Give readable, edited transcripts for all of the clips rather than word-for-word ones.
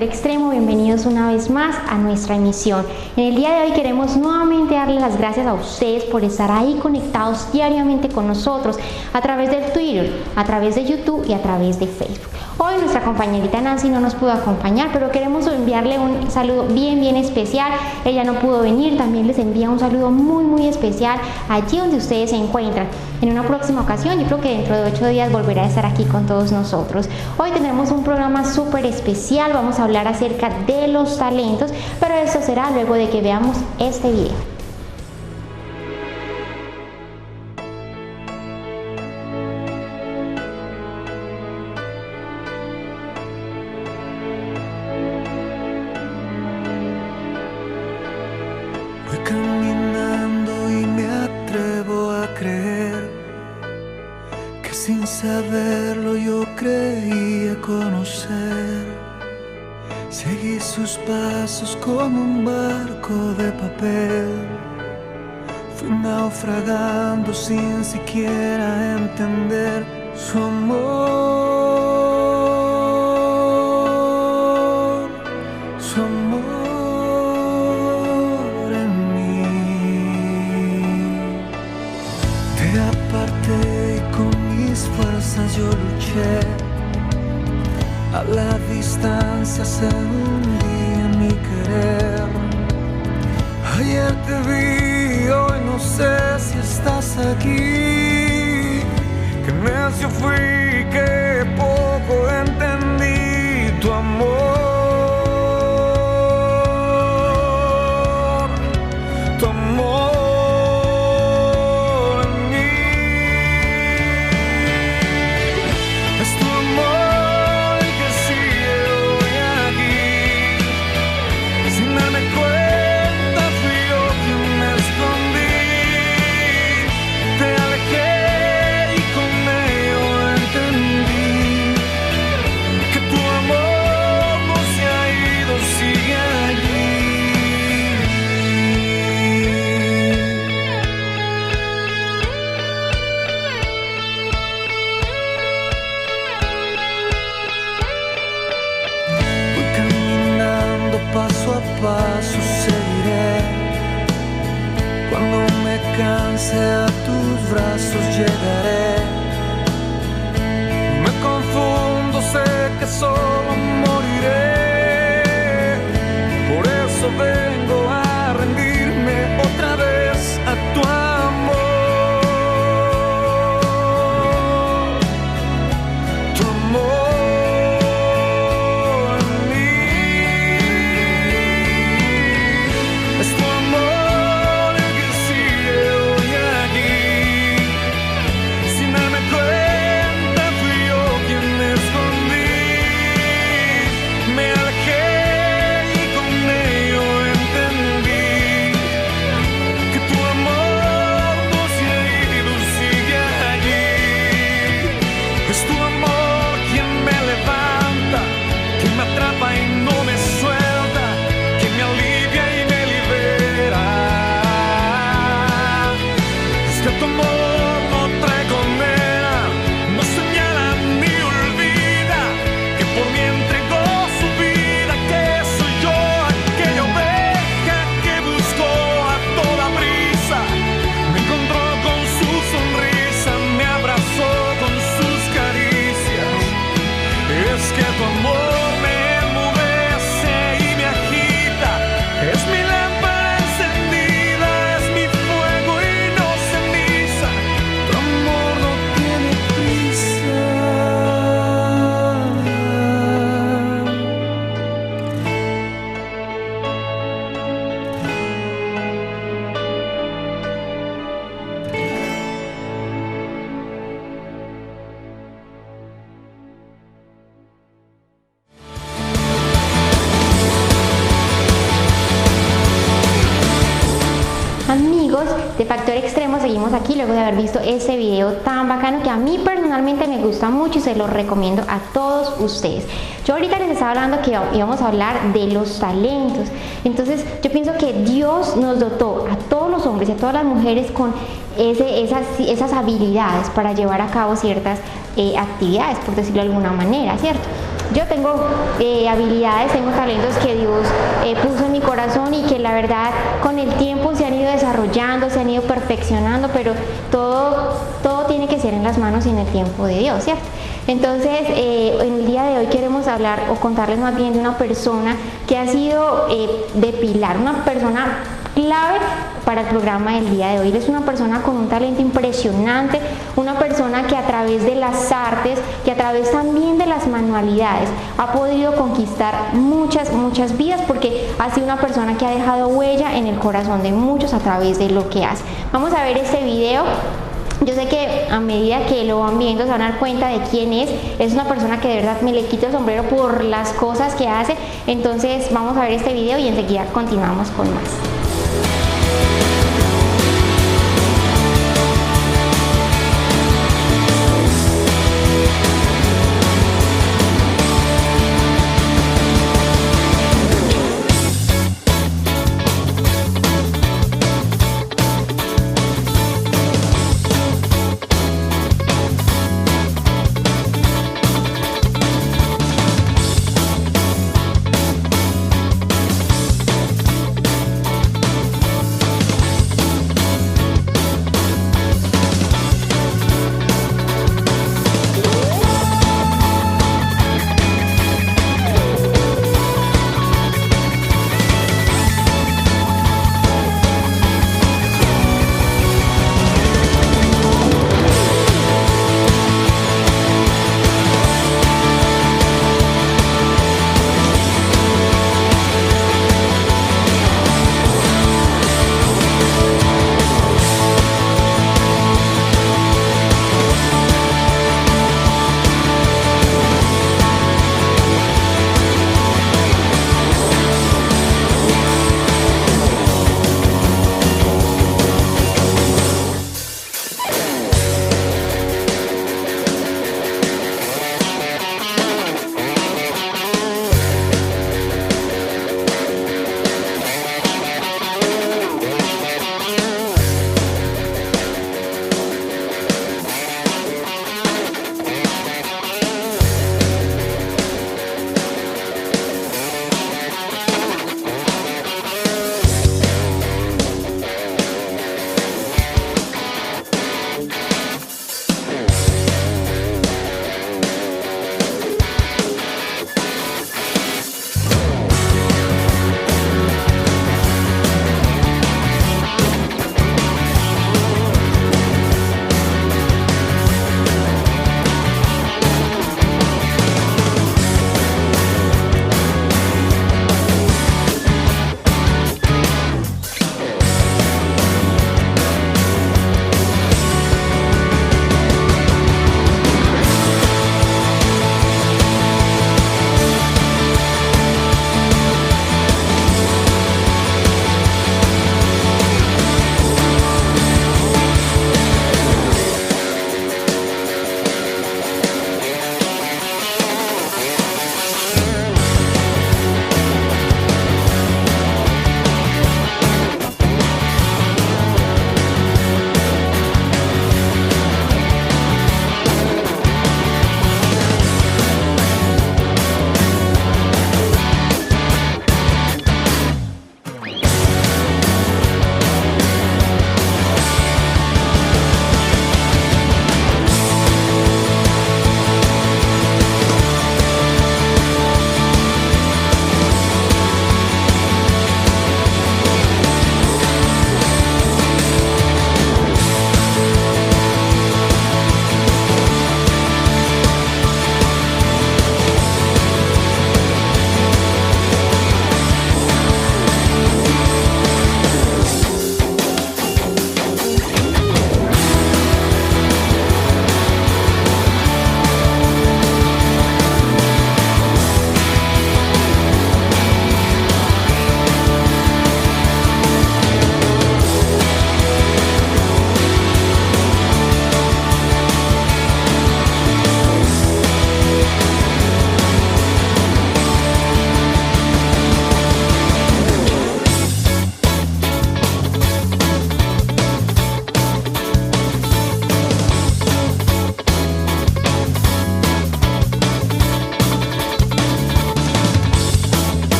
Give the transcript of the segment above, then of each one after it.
Factor Extremo, bienvenidos una vez más a nuestra emisión. En el día de hoy queremos nuevamente darles las gracias a ustedes por estar ahí conectados diariamente con nosotros a través del Twitter, a través de YouTube y a través de Facebook. Hoy nuestra compañerita Nancy no nos pudo acompañar, pero queremos enviarle un saludo bien especial. Ella no pudo venir, también les envía un saludo muy especial allí donde ustedes se encuentran. En una próxima ocasión, yo creo que dentro de 8 días volverá a estar aquí con todos nosotros. Hoy tendremos un programa súper especial, vamos a hablar acerca de los talentos, pero esto será luego de que veamos este video. Caminando y me atrevo a creer que sin saberlo yo creía conocer. Seguí sus pasos como un barco de papel. Fui naufragando sin siquiera entender su amor, su amor. Yo luché, a la distancia se hundía mi querer. Ayer te vi, hoy no sé si estás aquí. Qué necio fui, que poco entendí tu amor, tu amor. Paso a paso seguiré. Cuando me canse a tus brazos llegaré. Me confundo, sé que solo moriré. Por eso vengo a rendirme otra vez a tu amor, tu amor. De Factor Extremo, seguimos aquí luego de haber visto ese video tan bacano que a mí personalmente me gusta mucho y se lo recomiendo a todos ustedes. Yo ahorita les estaba hablando que íbamos a hablar de los talentos. Entonces yo pienso que Dios nos dotó a todos los hombres y a todas las mujeres con esas habilidades para llevar a cabo ciertas actividades, por decirlo de alguna manera, ¿cierto? yo tengo habilidades, tengo talentos que Dios puso en mi corazón y que la verdad con el tiempo se han ido desarrollando, se han ido perfeccionando, pero todo tiene que ser en las manos y en el tiempo de Dios, ¿cierto? Entonces, en el día de hoy queremos hablar o contarles más bien de una persona que ha sido de pilar, una persona clave para el programa del día de hoy. Él es una persona con un talento impresionante, una persona que a través de las artes, que a través también de las manualidades ha podido conquistar muchas vidas, porque ha sido una persona que ha dejado huella en el corazón de muchos a través de lo que hace. Vamos a ver este video. Yo sé que a medida que lo van viendo se van a dar cuenta de quién es. Es una persona que de verdad me le quito el sombrero por las cosas que hace. Entonces vamos a ver este video y enseguida continuamos con más.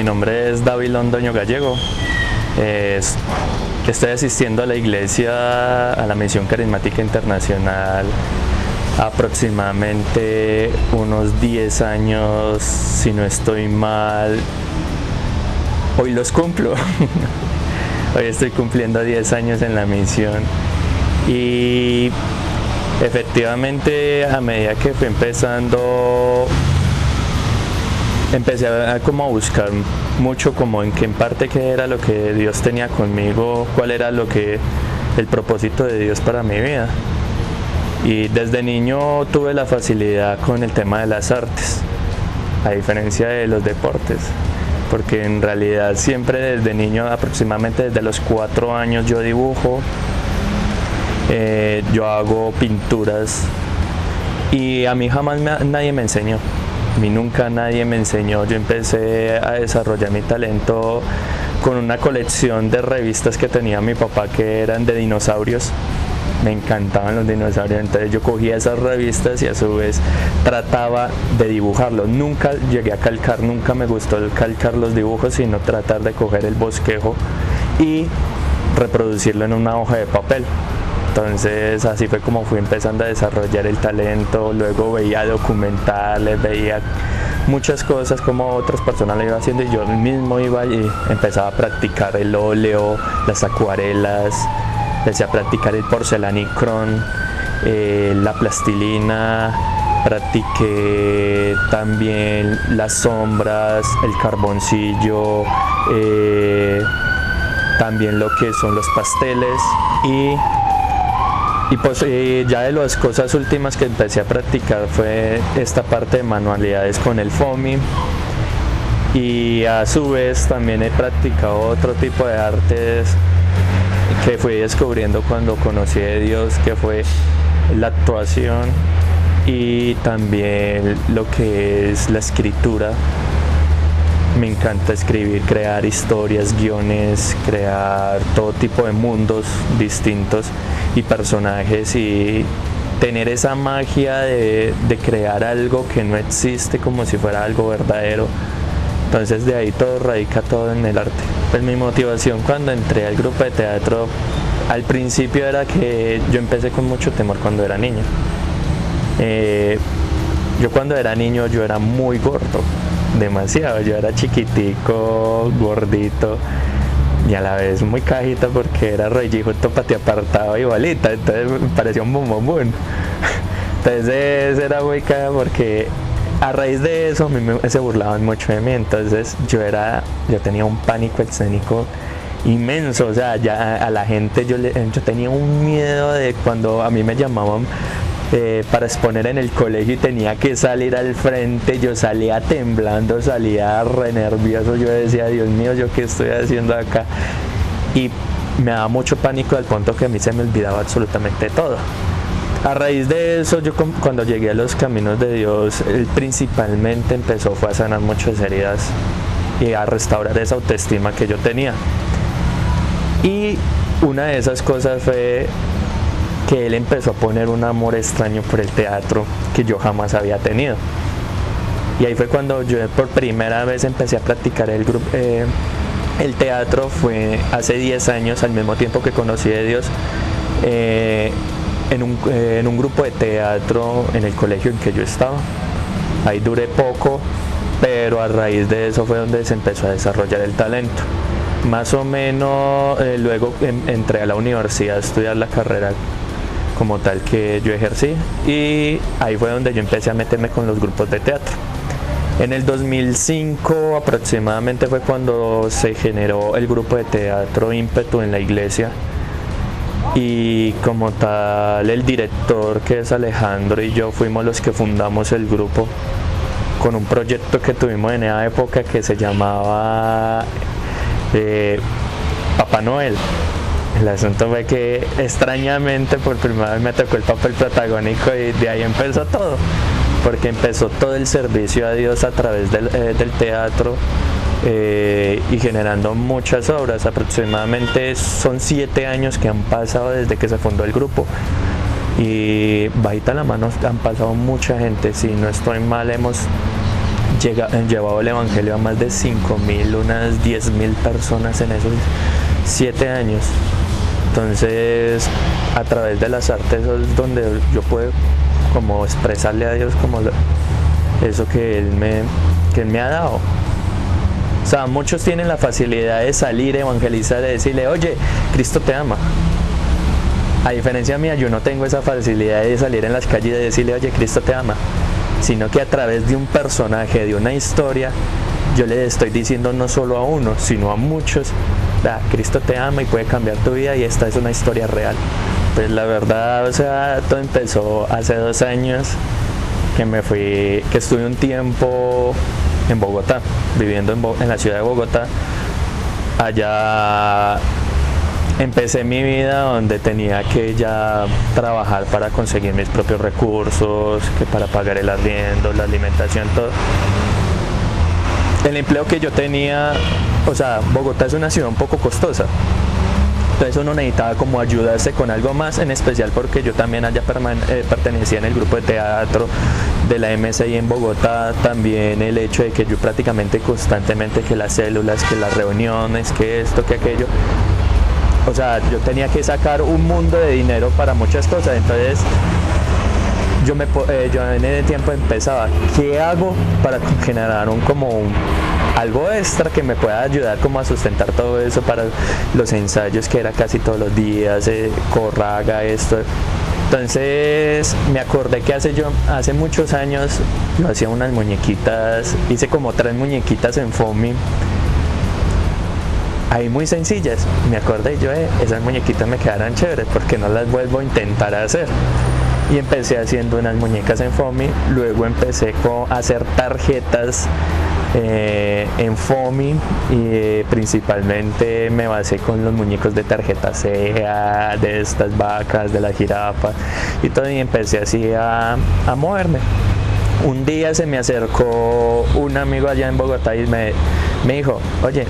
mi nombre es David Londoño Gallego. Estoy asistiendo a la iglesia, a la Misión Carismática Internacional, aproximadamente unos 10 años, si no estoy mal. Hoy los cumplo. Hoy estoy cumpliendo 10 años en la misión. Y efectivamente, a medida que fui empezando, empecé a buscar mucho como en parte qué era lo que Dios tenía conmigo, cuál era el propósito de Dios para mi vida. Y desde niño tuve la facilidad con el tema de las artes, a diferencia de los deportes, porque en realidad siempre desde niño, aproximadamente desde los 4 años, yo dibujo, yo hago pinturas, y a mí jamás nadie me enseñó. A mí nunca nadie me enseñó. Yo empecé a desarrollar mi talento con una colección de revistas que tenía mi papá, que eran de dinosaurios. Me encantaban los dinosaurios, entonces yo cogía esas revistas y a su vez trataba de dibujarlos. Nunca llegué a calcar, nunca me gustó el calcar los dibujos, sino tratar de coger el bosquejo y reproducirlo en una hoja de papel. Entonces así fue como fui empezando a desarrollar el talento. Luego veía documentales, veía muchas cosas como otras personas lo iban haciendo, y yo mismo iba y empezaba a practicar el óleo, las acuarelas, empecé a practicar el porcelanicrón, la plastilina, practiqué también las sombras, el carboncillo, también lo que son los pasteles, y pues ya de las cosas últimas que empecé a practicar fue esta parte de manualidades con el foamy, y a su vez también he practicado otro tipo de artes que fui descubriendo cuando conocí a Dios, que fue la actuación y también lo que es la escritura. Me encanta escribir, crear historias, guiones, crear todo tipo de mundos distintos y personajes, y tener esa magia de crear algo que no existe como si fuera algo verdadero. Entonces de ahí todo radica todo en el arte. Pues mi motivación cuando entré al grupo de teatro, al principio era que yo empecé con mucho temor cuando era niño. Yo cuando era niño yo era muy gordo, demasiado. Yo era chiquitico, gordito y a la vez muy cajita, porque era rollijo, topate apartado y bolita, entonces me parecía un bombón. Entonces era muy caja, porque a raíz de eso a mí se burlaban mucho de mí. Entonces yo tenía un pánico escénico inmenso. O sea, ya a la gente yo tenía un miedo de cuando a mí me llamaban para exponer en el colegio y tenía que salir al frente. Yo salía temblando, salía re nervioso. Yo decía, Dios mío, ¿yo qué estoy haciendo acá? Y me daba mucho pánico, al punto que a mí se me olvidaba absolutamente todo. A raíz de eso, yo cuando llegué a los caminos de Dios, él principalmente fue a sanar muchas heridas y a restaurar esa autoestima que yo tenía. Y una de esas cosas fue que él empezó a poner un amor extraño por el teatro que yo jamás había tenido. Y ahí fue cuando yo por primera vez empecé a practicar el teatro. Fue hace 10 años, al mismo tiempo que conocí a Dios, en un grupo de teatro en el colegio en que yo estaba. Ahí duré poco, pero a raíz de eso fue donde se empezó a desarrollar el talento. Más o menos luego entré a la universidad a estudiar la carrera como tal que yo ejercí, y ahí fue donde yo empecé a meterme con los grupos de teatro. En el 2005 aproximadamente fue cuando se generó el grupo de teatro Ímpetu en la iglesia, y como tal el director, que es Alejandro, y yo fuimos los que fundamos el grupo con un proyecto que tuvimos en esa época que se llamaba Papá Noel. El asunto fue que extrañamente por primera vez me tocó el papel protagónico, y de ahí empezó todo, porque empezó todo el servicio a Dios a través del teatro, y generando muchas obras. Aproximadamente son 7 años que han pasado desde que se fundó el grupo, y bajita la mano han pasado mucha gente. Si no estoy mal, hemos llevado el evangelio a más de 5.000, unas 10.000 personas en esos 7 años. Entonces, a través de las artes es donde yo puedo como expresarle a Dios como eso que Él me ha dado. O sea, muchos tienen la facilidad de salir, evangelizar, de decirle, oye, Cristo te ama. A diferencia mía, yo no tengo esa facilidad de salir en las calles y de decirle, oye, Cristo te ama. Sino que a través de un personaje, de una historia, yo le estoy diciendo no solo a uno, sino a muchos, Cristo te ama y puede cambiar tu vida y esta es una historia real. Pues la verdad, o sea, todo empezó hace 2 años que estuve un tiempo en Bogotá, viviendo en la ciudad de Bogotá. Allá empecé mi vida donde tenía que ya trabajar para conseguir mis propios recursos, que para pagar el arriendo, la alimentación, todo. El empleo que yo tenía, o sea, Bogotá es una ciudad un poco costosa. Entonces uno necesitaba como ayudarse con algo más, en especial porque yo también allá pertenecía en el grupo de teatro de la MSI en Bogotá. También el hecho de que yo prácticamente constantemente, que las células, que las reuniones, que esto, que aquello. O sea, yo tenía que sacar un mundo de dinero para muchas cosas. Entonces yo en ese tiempo empezaba, ¿qué hago para generar algo extra que me pueda ayudar como a sustentar todo eso para los ensayos, que era casi todos los días, corraga, esto? Entonces me acordé que hace muchos años yo hacía unas muñequitas, hice como 3 muñequitas en foamy, ahí muy sencillas. Me acordé yo, esas muñequitas me quedaron chéveres, porque no las vuelvo a intentar hacer. Y empecé haciendo unas muñecas en foamy, luego empecé a hacer tarjetas en foamy y principalmente me basé con los muñecos de tarjeta SEA, de estas vacas, de la jirafa y todo, y empecé así a moverme. Un día se me acercó un amigo allá en Bogotá y me dijo, oye,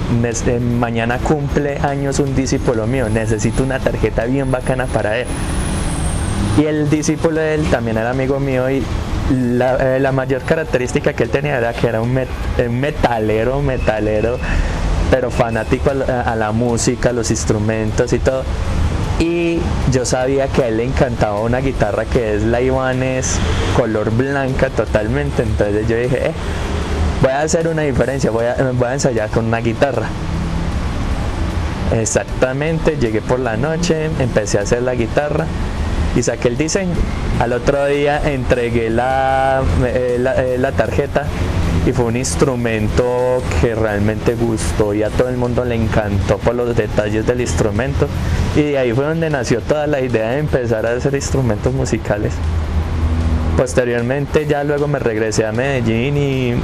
mañana cumple años un discípulo mío, necesito una tarjeta bien bacana para él. Y el discípulo de él también era amigo mío, y la mayor característica que él tenía era que era un metalero, pero fanático a la música, a los instrumentos y todo. Y yo sabía que a él le encantaba una guitarra que es la Ibanez color blanca totalmente. Entonces yo dije, voy a hacer una diferencia, voy a ensayar con una guitarra. Exactamente, llegué por la noche, empecé a hacer la guitarra y saqué el diseño. Al otro día entregué la tarjeta y fue un instrumento que realmente gustó y a todo el mundo le encantó por los detalles del instrumento, y de ahí fue donde nació toda la idea de empezar a hacer instrumentos musicales. Posteriormente ya luego me regresé a Medellín y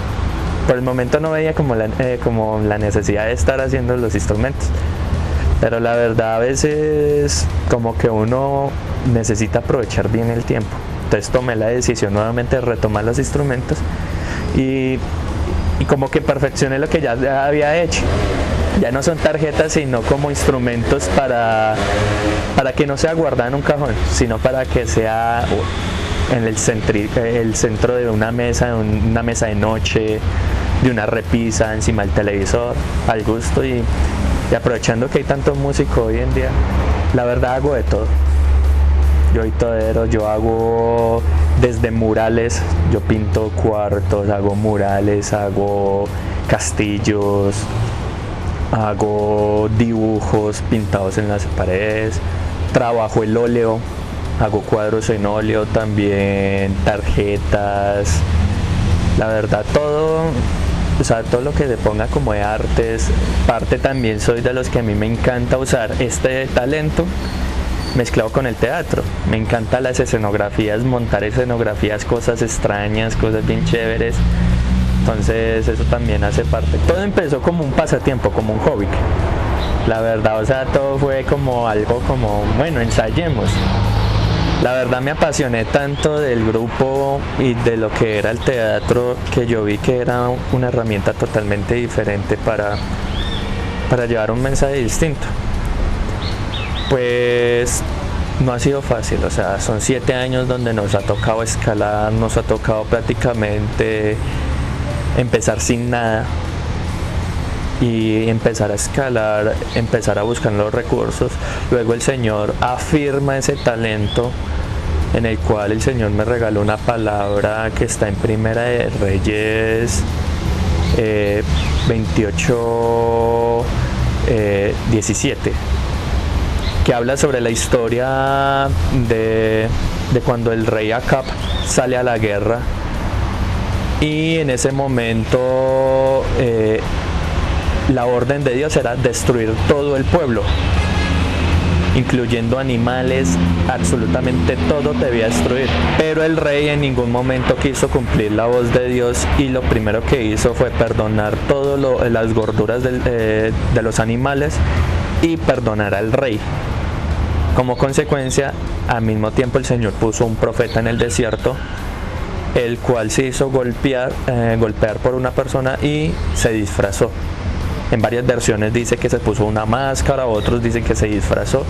por el momento no veía como la necesidad de estar haciendo los instrumentos, pero la verdad a veces como que uno necesita aprovechar bien el tiempo. Entonces tomé la decisión nuevamente de retomar los instrumentos y como que perfeccioné lo que ya había hecho. Ya no son tarjetas, sino como instrumentos para que no sea guardada en un cajón, sino para que sea en el centro de una mesa de noche, de una repisa, encima del televisor, al gusto. Y aprovechando que hay tanto músico hoy en día, la verdad hago de todo. Yo soy todero, yo hago desde murales, yo pinto cuartos, hago murales, hago castillos, hago dibujos pintados en las paredes, trabajo el óleo, hago cuadros en óleo también, tarjetas, la verdad todo. O sea, todo lo que se ponga como de artes. Parte también soy de los que a mí me encanta usar este talento mezclado con el teatro. Me encantan las escenografías, montar escenografías, cosas extrañas, cosas bien chéveres. Entonces eso también hace parte. Todo empezó como un pasatiempo, como un hobby. La verdad, o sea, todo fue como algo como, bueno, ensayemos. La verdad me apasioné tanto del grupo y de lo que era el teatro, que yo vi que era una herramienta totalmente diferente para llevar un mensaje distinto. Pues no ha sido fácil, o sea, son 7 años donde nos ha tocado escalar, nos ha tocado prácticamente empezar sin nada y empezar a escalar, empezar a buscar los recursos. Luego el Señor afirma ese talento, en el cual el Señor me regaló una palabra que está en Primera de Reyes 28, 17, que habla sobre la historia de cuando el rey Acab sale a la guerra, y en ese momento la orden de Dios era destruir todo el pueblo, incluyendo animales, absolutamente todo debía destruir. Pero el rey en ningún momento quiso cumplir la voz de Dios, y lo primero que hizo fue perdonar todas las gorduras de los animales y perdonar al rey. Como consecuencia, al mismo tiempo el Señor puso un profeta en el desierto, el cual se hizo golpear por una persona y se disfrazó. En varias versiones dice que se puso una máscara, otros dicen que se disfrazó.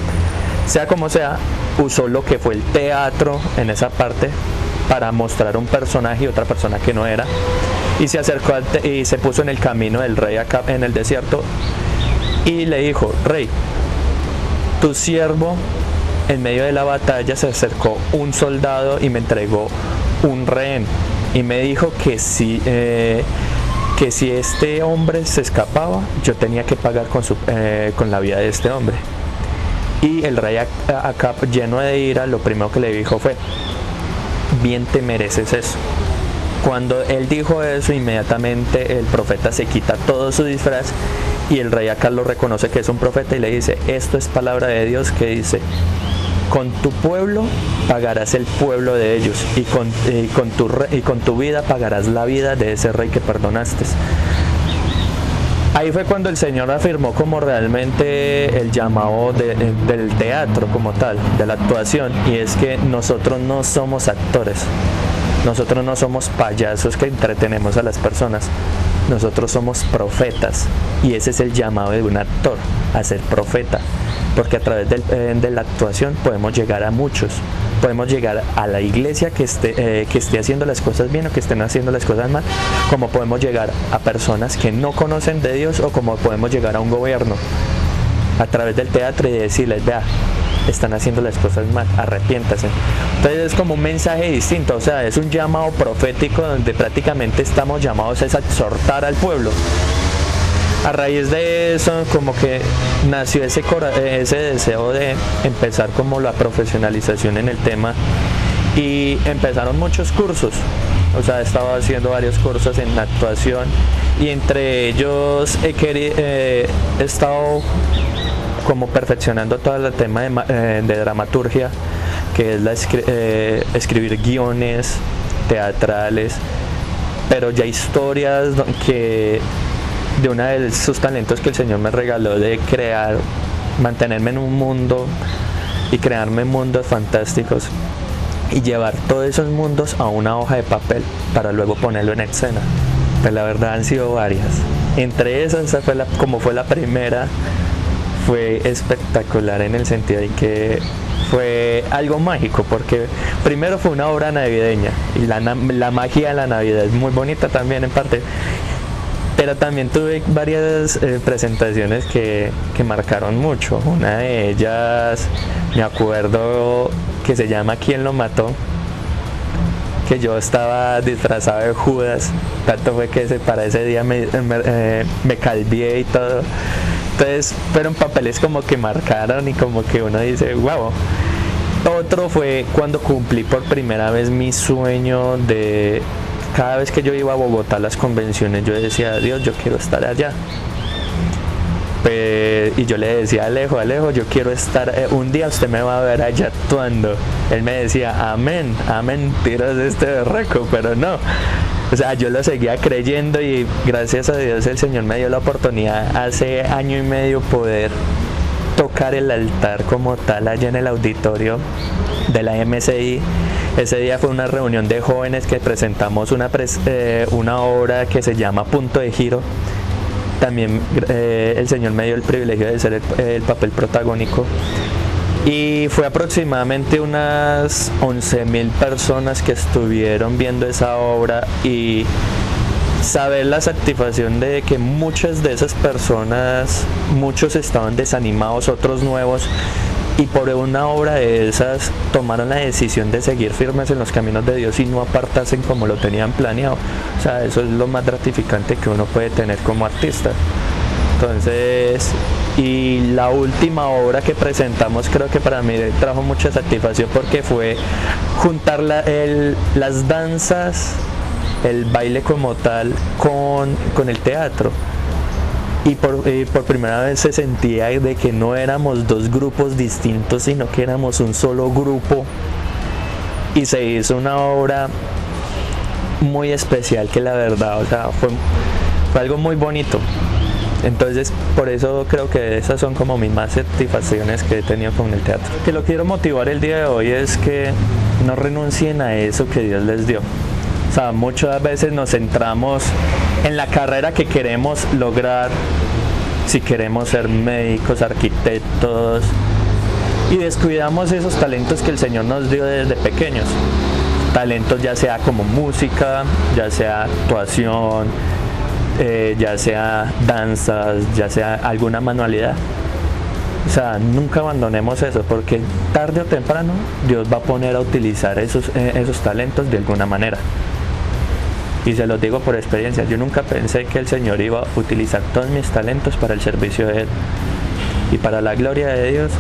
Sea como sea, usó lo que fue el teatro en esa parte para mostrar un personaje y otra persona que no era, y se acercó y se puso en el camino del rey Acab en el desierto y le dijo: rey, tu siervo en medio de la batalla se acercó un soldado y me entregó un rehén, y me dijo que si este hombre se escapaba, yo tenía que pagar con la vida de este hombre. Y el rey Acab, lleno de ira, lo primero que le dijo fue: bien te mereces eso. Cuando él dijo eso, inmediatamente el profeta se quita todo su disfraz, y el rey Acab lo reconoce que es un profeta y le dice: esto es palabra de Dios que dice: con tu pueblo pagarás el pueblo de ellos, y con tu vida pagarás la vida de ese rey que perdonaste. Ahí fue cuando el Señor afirmó como realmente el llamado del teatro como tal, de la actuación, y es que nosotros no somos actores, nosotros no somos payasos que entretenemos a las personas, nosotros somos profetas, y ese es el llamado de un actor, a ser profeta, porque a través de la actuación podemos llegar a muchos, podemos llegar a la iglesia que esté haciendo las cosas bien o que estén haciendo las cosas mal, como podemos llegar a personas que no conocen de Dios, o como podemos llegar a un gobierno a través del teatro y decirles: vea, están haciendo las cosas mal, arrepiéntase. Entonces es como un mensaje distinto, o sea, es un llamado profético donde prácticamente estamos llamados a exhortar al pueblo. A raíz de eso, como que nació ese deseo de empezar como la profesionalización en el tema, y empezaron muchos cursos. O sea, he estado haciendo varios cursos en actuación, y entre ellos he estado como perfeccionando todo el tema de dramaturgia, que es escribir guiones teatrales, pero ya historias que de uno de sus talentos que el Señor me regaló, de crear, mantenerme en un mundo y crearme mundos fantásticos y llevar todos esos mundos a una hoja de papel para luego ponerlo en escena. Pues la verdad han sido varias. Entre esas, esa fue como fue la primera, fue espectacular en el sentido de que fue algo mágico, porque primero fue una obra navideña y la magia de la Navidad es muy bonita también en parte. Pero también tuve varias presentaciones que marcaron mucho. Una de ellas, me acuerdo, que se llama ¿Quién lo mató?, que yo estaba disfrazado de Judas. Tanto fue que para ese día me calvié y todo. Entonces fueron papeles como que marcaron y como que uno dice, wow. Otro fue cuando cumplí por primera vez mi sueño de... Cada vez que yo iba a Bogotá a las convenciones, yo decía: Dios, yo quiero estar allá. Y yo le decía a Alejo, yo quiero estar, un día usted me va a ver allá actuando. Él me decía: amén, tiras de este berraco, pero no. O sea, yo lo seguía creyendo, y gracias a Dios el Señor me dio la oportunidad hace año y medio poder tocar el altar como tal allá en el auditorio de la MCI. Ese día fue una reunión de jóvenes que presentamos una obra que se llama Punto de Giro. También el Señor me dio el privilegio de ser el papel protagónico, y fue aproximadamente unas 11,000 personas que estuvieron viendo esa obra, y saber la satisfacción de que muchas de esas personas, muchos estaban desanimados, otros nuevos, y por una obra de esas tomaron la decisión de seguir firmes en los caminos de Dios y no apartarse como lo tenían planeado. O sea, eso es lo más gratificante que uno puede tener como artista. Entonces, y la última obra que presentamos creo que para mí trajo mucha satisfacción porque fue juntar las danzas, el baile como tal con el teatro. Y por primera vez se sentía de que no éramos dos grupos distintos, sino que éramos un solo grupo, y se hizo una obra muy especial que la verdad, o sea, fue algo muy bonito. Entonces, por eso creo que esas son como mis más satisfacciones que he tenido con el teatro. Que lo quiero motivar el día de hoy es que no renuncien a eso que Dios les dio. O sea, muchas veces nos centramos en la carrera que queremos lograr, si queremos ser médicos, arquitectos, y descuidamos esos talentos que el Señor nos dio desde pequeños. Talentos ya sea como música, ya sea actuación, ya sea danzas, ya sea alguna manualidad. O sea, nunca abandonemos eso, porque tarde o temprano Dios va a poner a utilizar esos talentos de alguna manera. Y se los digo por experiencia, yo nunca pensé que el Señor iba a utilizar todos mis talentos para el servicio de Él. Y para la gloria de Dios,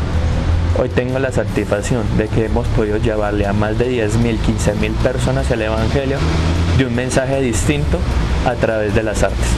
hoy tengo la satisfacción de que hemos podido llevarle a más de 10.000, 15.000 personas el Evangelio de un mensaje distinto a través de las artes.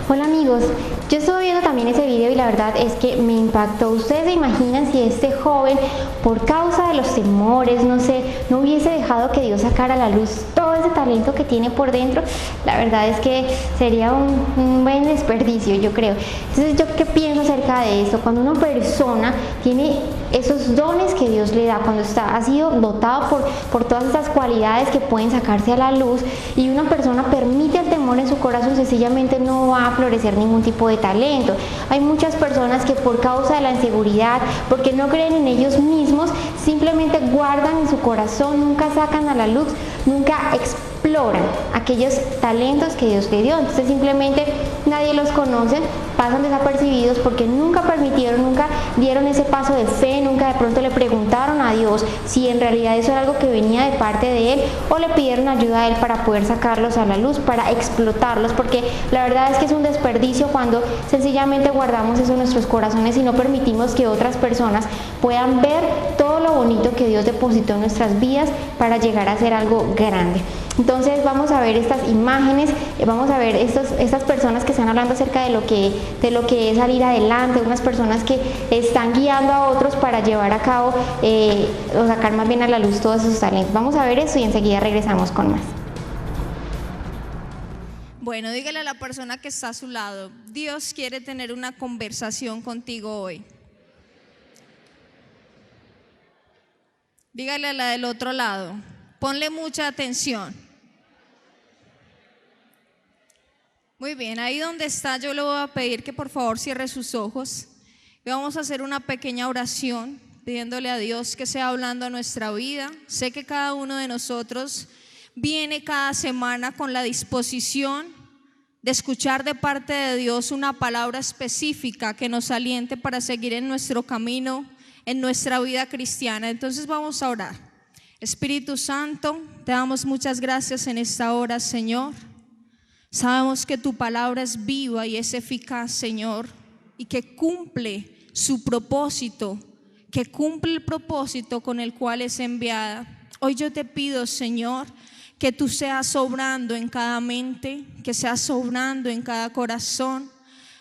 Hola amigos, yo estuve viendo también ese video y la verdad es que me impactó. ¿Ustedes se imaginan si este joven, por causa de los temores, no hubiese dejado que Dios sacara a la luz todo ese talento que tiene por dentro? La verdad es que sería un buen desperdicio, yo creo. Entonces, ¿yo qué pienso acerca de esto? Cuando una persona tiene esos dones que Dios le da, cuando ha sido dotado por todas estas cualidades que pueden sacarse a la luz, y una persona permite el temor en su corazón, sencillamente no va a florecer ningún tipo de talento. Hay muchas personas que por causa de la inseguridad, porque no creen en ellos mismos, simplemente guardan en su corazón, nunca sacan a la luz, nunca exploran aquellos talentos que Dios le dio. Entonces simplemente nadie los conoce, pasan desapercibidos porque nunca permitieron, nunca dieron ese paso de fe, nunca de pronto le preguntaron a Dios si en realidad eso era algo que venía de parte de Él, o le pidieron ayuda a Él para poder sacarlos a la luz, para explotarlos, porque la verdad es que es un desperdicio cuando sencillamente guardamos eso en nuestros corazones y no permitimos que otras personas puedan ver todo lo bonito que Dios depositó en nuestras vidas para llegar a ser algo grande. Entonces vamos a ver estas imágenes, vamos a ver estas personas que están hablando acerca de lo que es salir adelante, unas personas que están guiando a otros para llevar a cabo o sacar más bien a la luz todos esos talentos. Vamos a ver eso y enseguida regresamos con más. Bueno, dígale a la persona que está a su lado, Dios quiere tener una conversación contigo hoy. Dígale a la del otro lado, ponle mucha atención. Muy bien, ahí donde está yo le voy a pedir que por favor cierre sus ojos y vamos a hacer una pequeña oración pidiéndole a Dios que sea hablando a nuestra vida. Sé que cada uno de nosotros viene cada semana con la disposición de escuchar de parte de Dios una palabra específica que nos aliente para seguir en nuestro camino, en nuestra vida cristiana. Entonces vamos a orar. Espíritu Santo, te damos muchas gracias en esta hora, Señor. Sabemos que tu palabra es viva y es eficaz, Señor, y que cumple su propósito, que cumple el propósito con el cual es enviada. Hoy yo te pido, Señor, que tú seas obrando en cada mente, que seas obrando en cada corazón.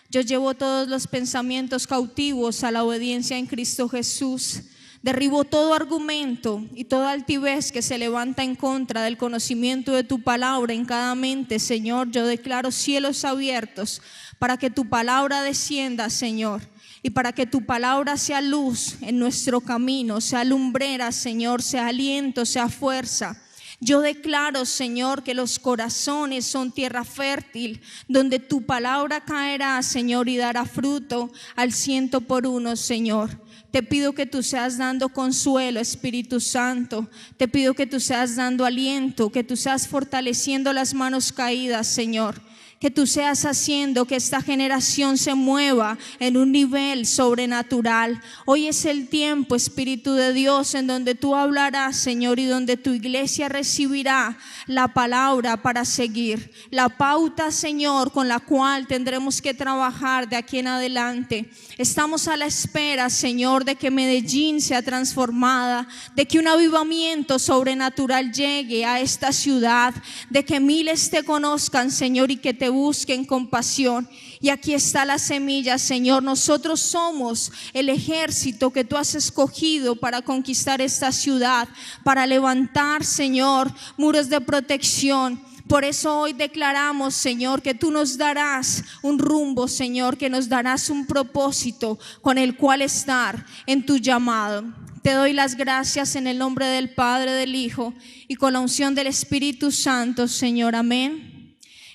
Yo llevo todos los pensamientos cautivos a la obediencia en Cristo Jesús. Derribo todo argumento y toda altivez que se levanta en contra del conocimiento de tu palabra en cada mente, Señor. Yo declaro cielos abiertos para que tu palabra descienda, Señor, y para que tu palabra sea luz en nuestro camino, sea lumbrera, Señor, sea aliento, sea fuerza. Yo declaro, Señor, que los corazones son tierra fértil, donde tu palabra caerá, Señor, y dará fruto al 100 por 1, Señor. Te pido que tú seas dando consuelo, Espíritu Santo. Te pido que tú seas dando aliento, que tú seas fortaleciendo las manos caídas, Señor. Que tú seas haciendo que esta generación se mueva en un nivel sobrenatural. Hoy es el tiempo, Espíritu de Dios, en donde tú hablarás, Señor, y donde tu iglesia recibirá la palabra para seguir. La pauta, Señor, con la cual tendremos que trabajar de aquí en adelante. Estamos a la espera, Señor, de que Medellín sea transformada, de que un avivamiento sobrenatural llegue a esta ciudad, de que miles te conozcan, Señor, y que te busquen con pasión. Y aquí está la semilla, Señor. Nosotros somos el ejército que tú has escogido para conquistar esta ciudad, para levantar, Señor, muros de protección. Por eso hoy declaramos, Señor, que tú nos darás un rumbo, Señor, que nos darás un propósito con el cual estar en tu llamado. Te doy las gracias en el nombre del Padre, del Hijo y con la unción del Espíritu Santo, Señor. Amén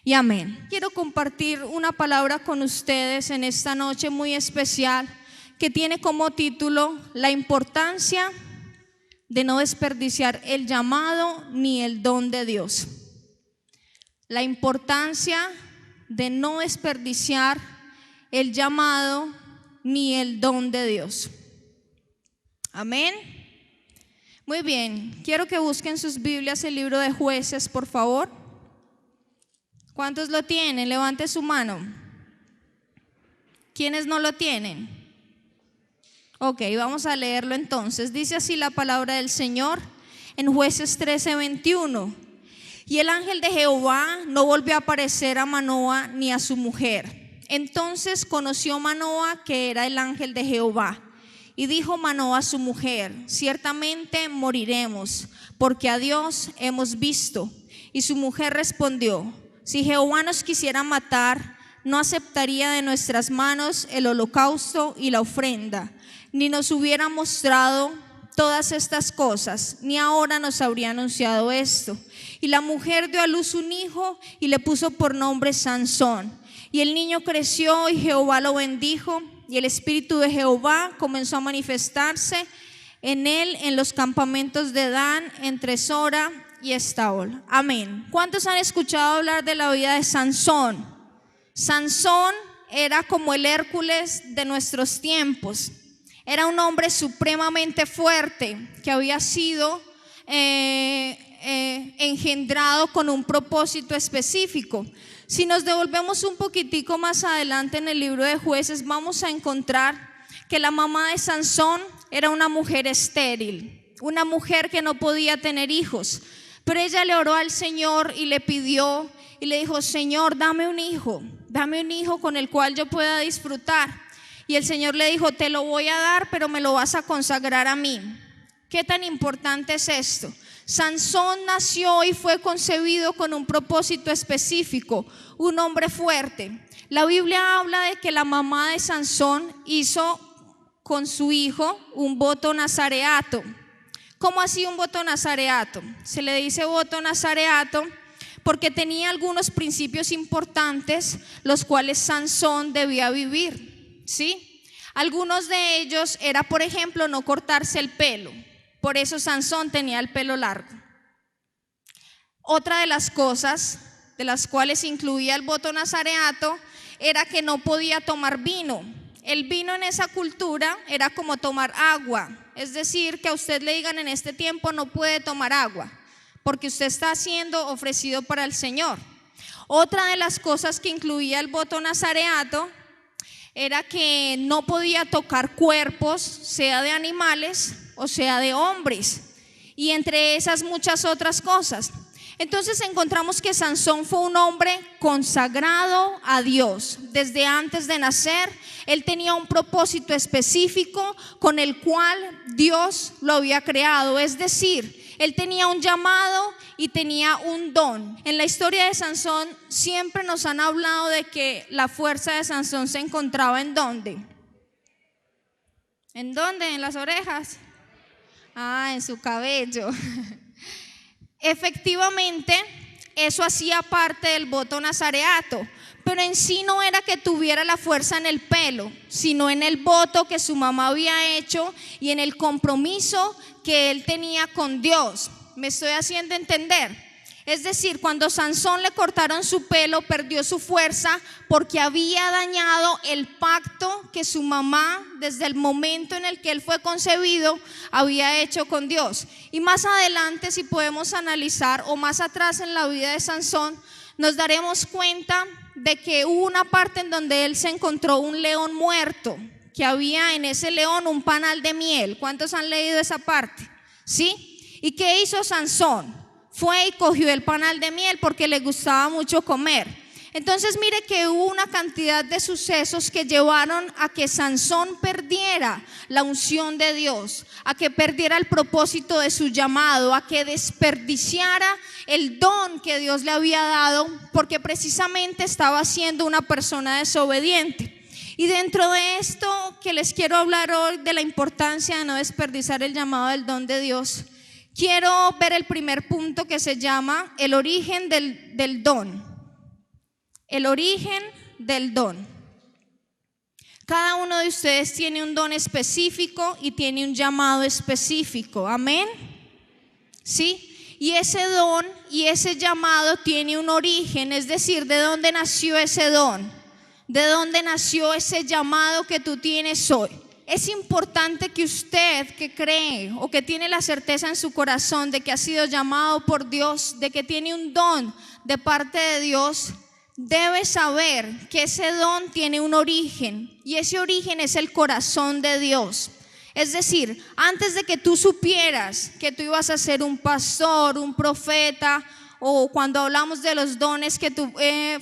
y amén. Quiero compartir una palabra con ustedes en esta noche muy especial que tiene como título la importancia de no desperdiciar el llamado ni el don de Dios. La importancia de no desperdiciar el llamado ni el don de Dios. Amén. Muy bien, quiero que busquen sus Biblias el libro de Jueces, por favor. ¿Cuántos lo tienen? Levante su mano. ¿Quiénes no lo tienen? Ok, vamos a leerlo entonces. Dice así la palabra del Señor en Jueces 13:21. Y el ángel de Jehová no volvió a aparecer a Manoa ni a su mujer. Entonces conoció Manoa que era el ángel de Jehová. Y dijo Manoa a su mujer: ciertamente moriremos, porque a Dios hemos visto. Y su mujer respondió: si Jehová nos quisiera matar, no aceptaría de nuestras manos el holocausto y la ofrenda, ni nos hubiera mostrado todas estas cosas, ni ahora nos habría anunciado esto. Y la mujer dio a luz un hijo y le puso por nombre Sansón. Y el niño creció y Jehová lo bendijo, y el espíritu de Jehová comenzó a manifestarse en él en los campamentos de Dan, entre Sora y Estaol. Amén. ¿Cuántos han escuchado hablar de la vida de Sansón? Sansón era como el Hércules de nuestros tiempos. Era un hombre supremamente fuerte que había sido engendrado con un propósito específico. Si nos devolvemos un poquitico más adelante en el libro de Jueces, vamos a encontrar que la mamá de Sansón era una mujer estéril, una mujer que no podía tener hijos. Pero ella le oró al Señor y le pidió y le dijo: Señor, dame un hijo con el cual yo pueda disfrutar. Y el Señor le dijo: te lo voy a dar, pero me lo vas a consagrar a mí. ¿Qué tan importante es esto? Sansón nació y fue concebido con un propósito específico, un hombre fuerte. La Biblia habla de que la mamá de Sansón hizo con su hijo un voto nazareato. ¿Cómo así un voto nazareato? Se le dice voto nazareato porque tenía algunos principios importantes los cuales Sansón debía vivir, ¿sí? Algunos de ellos era, por ejemplo, no cortarse el pelo. Por eso Sansón tenía el pelo largo. Otra de las cosas de las cuales incluía el voto nazareato era que no podía tomar vino. El vino en esa cultura era como tomar agua. Es decir, que a usted le digan en este tiempo: no puede tomar agua, porque usted está siendo ofrecido para el Señor. Otra de las cosas que incluía el voto nazareato era que no podía tocar cuerpos, sea de animales o sea de hombres, y entre esas muchas otras cosas. Entonces encontramos que Sansón fue un hombre consagrado a Dios. Desde antes de nacer, él tenía un propósito específico con el cual Dios lo había creado. Es decir, él tenía un llamado y tenía un don. En la historia de Sansón siempre nos han hablado de que la fuerza de Sansón se encontraba ¿en dónde? ¿En dónde? ¿En las orejas? En su cabello. Efectivamente, eso hacía parte del voto nazareato, pero en sí no era que tuviera la fuerza en el pelo, sino en el voto que su mamá había hecho y en el compromiso que él tenía con Dios. ¿Me estoy haciendo entender? Es decir, cuando Sansón le cortaron su pelo, perdió su fuerza porque había dañado el pacto que su mamá, desde el momento en el que él fue concebido, había hecho con Dios. Y más adelante, si podemos analizar, o más atrás en la vida de Sansón, nos daremos cuenta de que hubo una parte en donde él se encontró un león muerto, que había en ese león un panal de miel. ¿Cuántos han leído esa parte? ¿Sí? ¿Y qué hizo Sansón? Fue y cogió el panal de miel porque le gustaba mucho comer. Entonces mire que hubo una cantidad de sucesos que llevaron a que Sansón perdiera la unción de Dios, a que perdiera el propósito de su llamado, a que desperdiciara el don que Dios le había dado, porque precisamente estaba siendo una persona desobediente. Y dentro de esto que les quiero hablar hoy, de la importancia de no desperdiciar el llamado del don de Dios, quiero ver el primer punto, que se llama el origen del don. El origen del don. Cada uno de ustedes tiene un don específico y tiene un llamado específico. Amén. ¿Sí? Y ese don y ese llamado tiene un origen, es decir, ¿de dónde nació ese don? ¿De dónde nació ese llamado que tú tienes hoy? Es importante que usted, que cree o que tiene la certeza en su corazón de que ha sido llamado por Dios, de que tiene un don de parte de Dios, debe saber que ese don tiene un origen, y ese origen es el corazón de Dios. Es decir, antes de que tú supieras que tú ibas a ser un pastor, un profeta, o cuando hablamos de los dones, que tú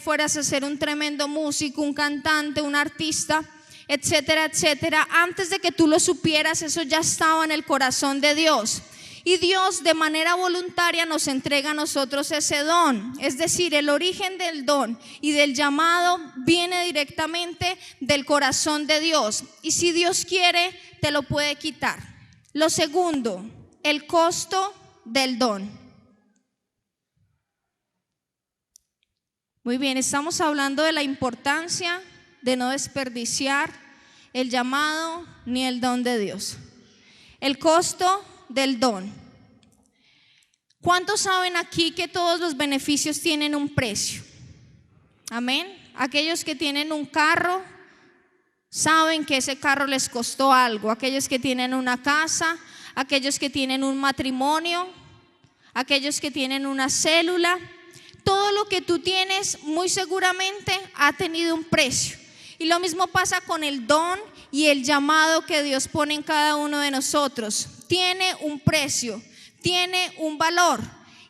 fueras a ser un tremendo músico, un cantante, un artista, etcétera, etcétera, antes de que tú lo supieras, eso ya estaba en el corazón de Dios. Y Dios de manera voluntaria nos entrega a nosotros ese don. Es decir, el origen del don y del llamado viene directamente del corazón de Dios. Y si Dios quiere, te lo puede quitar. Lo segundo, el costo del don. Muy bien, estamos hablando de la importancia de no desperdiciar el llamado ni el don de Dios. El costo del don. ¿Cuántos saben aquí que todos los beneficios tienen un precio? Amén. Aquellos que tienen un carro saben que ese carro les costó algo. Aquellos que tienen una casa, aquellos que tienen un matrimonio, aquellos que tienen una célula, todo lo que tú tienes muy seguramente ha tenido un precio. Y lo mismo pasa con el don y el llamado que Dios pone en cada uno de nosotros. Tiene un precio, tiene un valor,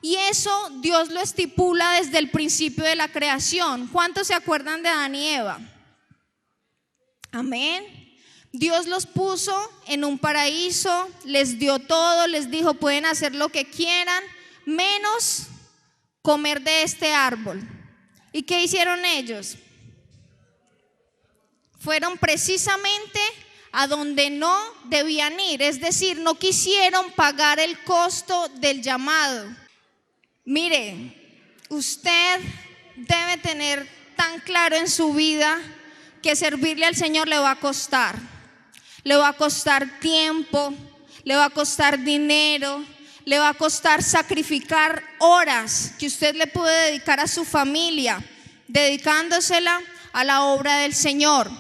y eso Dios lo estipula desde el principio de la creación. ¿Cuántos se acuerdan de Adán y Eva? Amén. Dios los puso en un paraíso, les dio todo, les dijo: pueden hacer lo que quieran, menos comer de este árbol. ¿Y qué hicieron ellos? Fueron precisamente a donde no debían ir, es decir, no quisieron pagar el costo del llamado. Mire, usted debe tener tan claro en su vida que servirle al Señor le va a costar. Le va a costar tiempo, le va a costar dinero, le va a costar sacrificar horas que usted le puede dedicar a su familia, dedicándosela a la obra del Señor.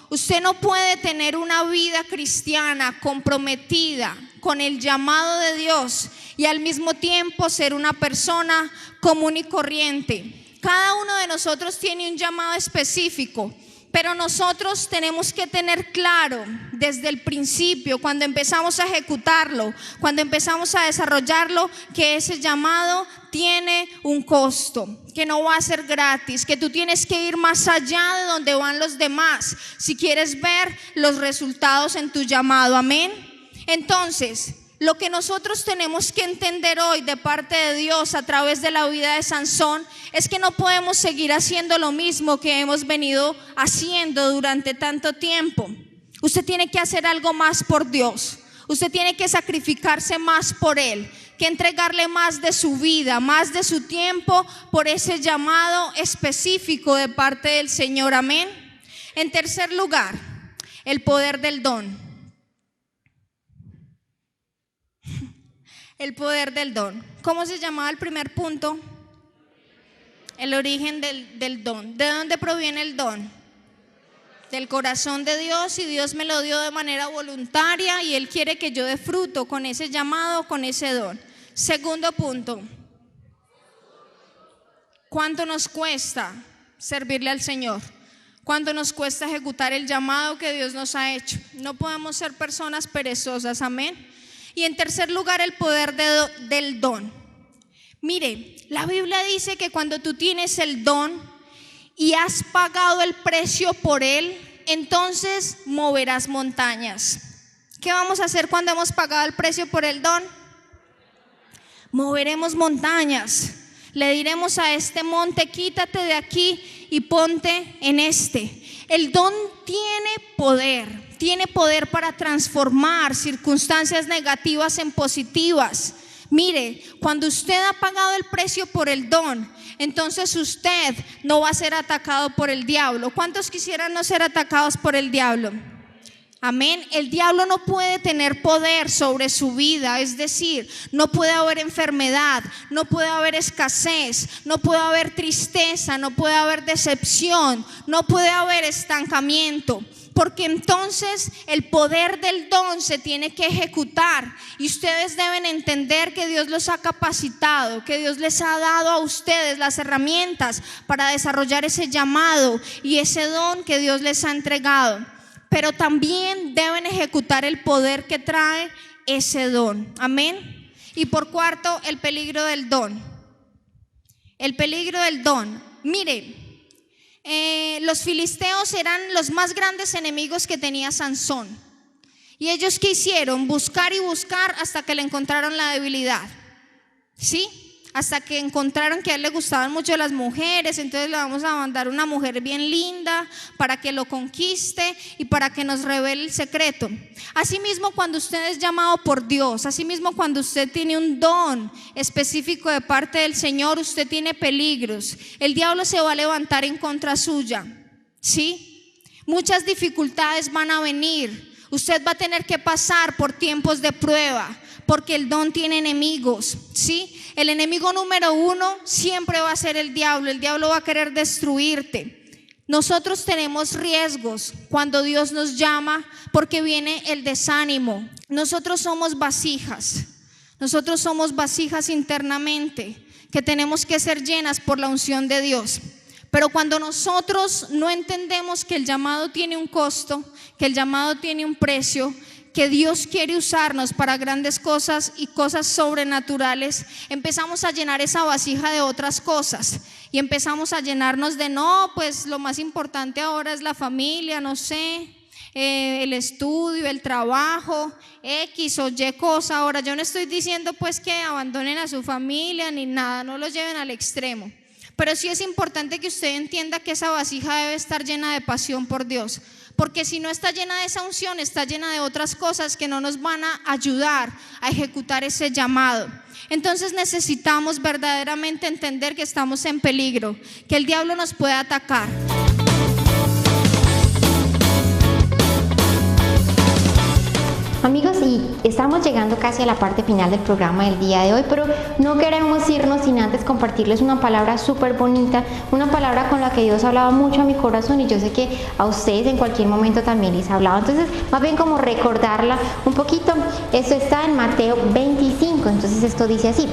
Usted no puede tener una vida cristiana comprometida con el llamado de Dios y al mismo tiempo ser una persona común y corriente. Cada uno de nosotros tiene un llamado específico, pero nosotros tenemos que tener claro desde el principio, cuando empezamos a ejecutarlo, cuando empezamos a desarrollarlo, que ese llamado tiene un costo, que no va a ser gratis, que tú tienes que ir más allá de donde van los demás si quieres ver los resultados en tu llamado. Amén. Entonces, lo que nosotros tenemos que entender hoy de parte de Dios a través de la vida de Sansón es que no podemos seguir haciendo lo mismo que hemos venido haciendo durante tanto tiempo. Usted tiene que hacer algo más por Dios. Usted tiene que sacrificarse más por Él. que entregarle más de su vida, más de su tiempo por ese llamado específico de parte del Señor. Amén. En tercer lugar, el poder del don. El poder del don. ¿Cómo se llamaba el primer punto? El origen del don. ¿De dónde proviene el don? Del corazón de Dios, y Dios me lo dio de manera voluntaria y Él quiere que yo dé fruto con ese llamado, con ese don. Segundo punto, ¿cuánto nos cuesta servirle al Señor? ¿Cuánto nos cuesta ejecutar el llamado que Dios nos ha hecho? No podemos ser personas perezosas, amén. Y en tercer lugar, el poder del don. Mire, la Biblia dice que cuando tú tienes el don y has pagado el precio por él, entonces moverás montañas. ¿Qué vamos a hacer cuando hemos pagado el precio por el don? Moveremos montañas. Le diremos a este monte, quítate de aquí y ponte en este. El don tiene poder para transformar circunstancias negativas en positivas. Mire, cuando usted ha pagado el precio por el don, entonces usted no va a ser atacado por el diablo. ¿Cuántos quisieran no ser atacados por el diablo? Amén. El diablo no puede tener poder sobre su vida, es decir, no puede haber enfermedad, no puede haber escasez, no puede haber tristeza, no puede haber decepción, no puede haber estancamiento. Porque entonces el poder del don se tiene que ejecutar, y ustedes deben entender que Dios los ha capacitado, que Dios les ha dado a ustedes las herramientas para desarrollar ese llamado y ese don que Dios les ha entregado. Pero también deben ejecutar el poder que trae ese don. Amén. Y por cuarto, el peligro del don. El peligro del don. Mire, los filisteos eran los más grandes enemigos que tenía Sansón. Y ellos ¿qué hicieron? Buscar y buscar hasta que le encontraron la debilidad. ¿Sí? Hasta que encontraron que a él le gustaban mucho las mujeres. Entonces le vamos a mandar una mujer bien linda para que lo conquiste y para que nos revele el secreto. Asimismo, cuando usted es llamado por Dios, asimismo cuando usted tiene un don específico de parte del Señor, usted tiene peligros. El diablo se va a levantar en contra suya. ¿Sí? Muchas dificultades van a venir. Usted va a tener que pasar por tiempos de prueba, porque el don tiene enemigos, ¿sí? El enemigo número uno siempre va a ser el diablo. El diablo va a querer destruirte. Nosotros tenemos riesgos cuando Dios nos llama, porque viene el desánimo. Nosotros somos vasijas internamente que tenemos que ser llenas por la unción de Dios. Pero cuando nosotros no entendemos que el llamado tiene un costo, que el llamado tiene un precio, que Dios quiere usarnos para grandes cosas y cosas sobrenaturales, empezamos a llenar esa vasija de otras cosas y empezamos a llenarnos de no, pues lo más importante ahora es la familia, no sé, el estudio, el trabajo, X o Y cosa. Ahora yo no estoy diciendo pues que abandonen a su familia ni nada, no los lleven al extremo, pero sí es importante que usted entienda que esa vasija debe estar llena de pasión por Dios. Porque si no está llena de esa unción, está llena de otras cosas que no nos van a ayudar a ejecutar ese llamado. Entonces necesitamos verdaderamente entender que estamos en peligro, que el diablo nos puede atacar. Amigos, y estamos llegando casi a la parte final del programa del día de hoy, pero no queremos irnos sin antes compartirles una palabra súper bonita, una palabra con la que Dios ha hablado mucho a mi corazón, y yo sé que a ustedes en cualquier momento también les ha hablado. Entonces, más bien como recordarla un poquito. Esto está en Mateo 25, entonces esto dice así: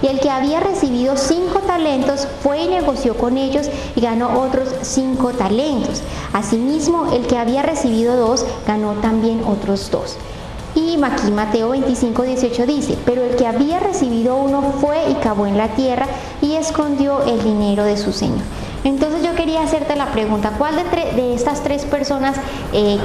y el que había recibido 5 talentos fue y negoció con ellos y ganó otros 5 talentos. Asimismo, el que había recibido 2 ganó también otros 2. Y aquí Mateo 25:18 dice: pero el que había recibido 1 fue y cavó en la tierra y escondió el dinero de su señor. Entonces yo quería hacerte la pregunta, ¿cuál de estas 3 personas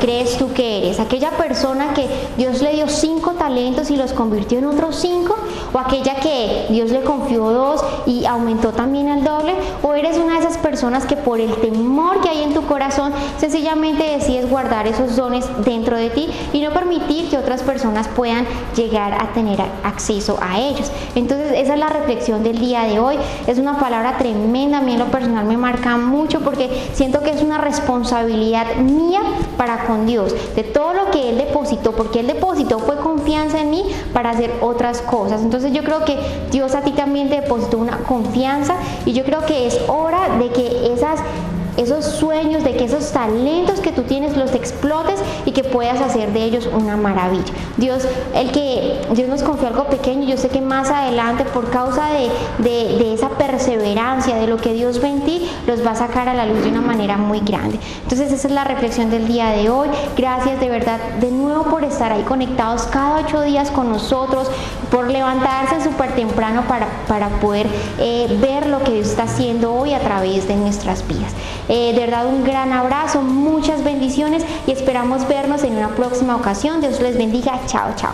crees tú que eres? ¿Aquella persona que Dios le dio 5 talentos y los convirtió en otros 5? ¿O aquella que Dios le confió 2 y aumentó también al doble? ¿O eres una de esas personas que por el temor que hay en tu corazón sencillamente decides guardar esos dones dentro de ti y no permitir que otras personas puedan llegar a tener acceso a ellos? Entonces esa es la reflexión del día de hoy. Es una palabra tremenda, a mí en lo personal me marca mucho porque siento que es una responsabilidad mía para con Dios, de todo lo que Él depositó, porque Él depositó fue confianza en mí para hacer otras cosas. Entonces yo creo que Dios a ti también te depositó una confianza y yo creo que es hora de que esos sueños, de que esos talentos que tú tienes los explotes y que puedas hacer de ellos una maravilla. Dios nos confió algo pequeño, yo sé que más adelante por causa de esa perseverancia, de lo que Dios ve en ti, los va a sacar a la luz de una manera muy grande. Entonces esa es la reflexión del día de hoy. Gracias de verdad de nuevo por estar ahí conectados cada 8 días con nosotros, por levantarse súper temprano para poder ver lo que Dios está haciendo hoy a través de nuestras vidas. De verdad un gran abrazo, muchas bendiciones y esperamos vernos en una próxima ocasión. Dios les bendiga. Chao, chao.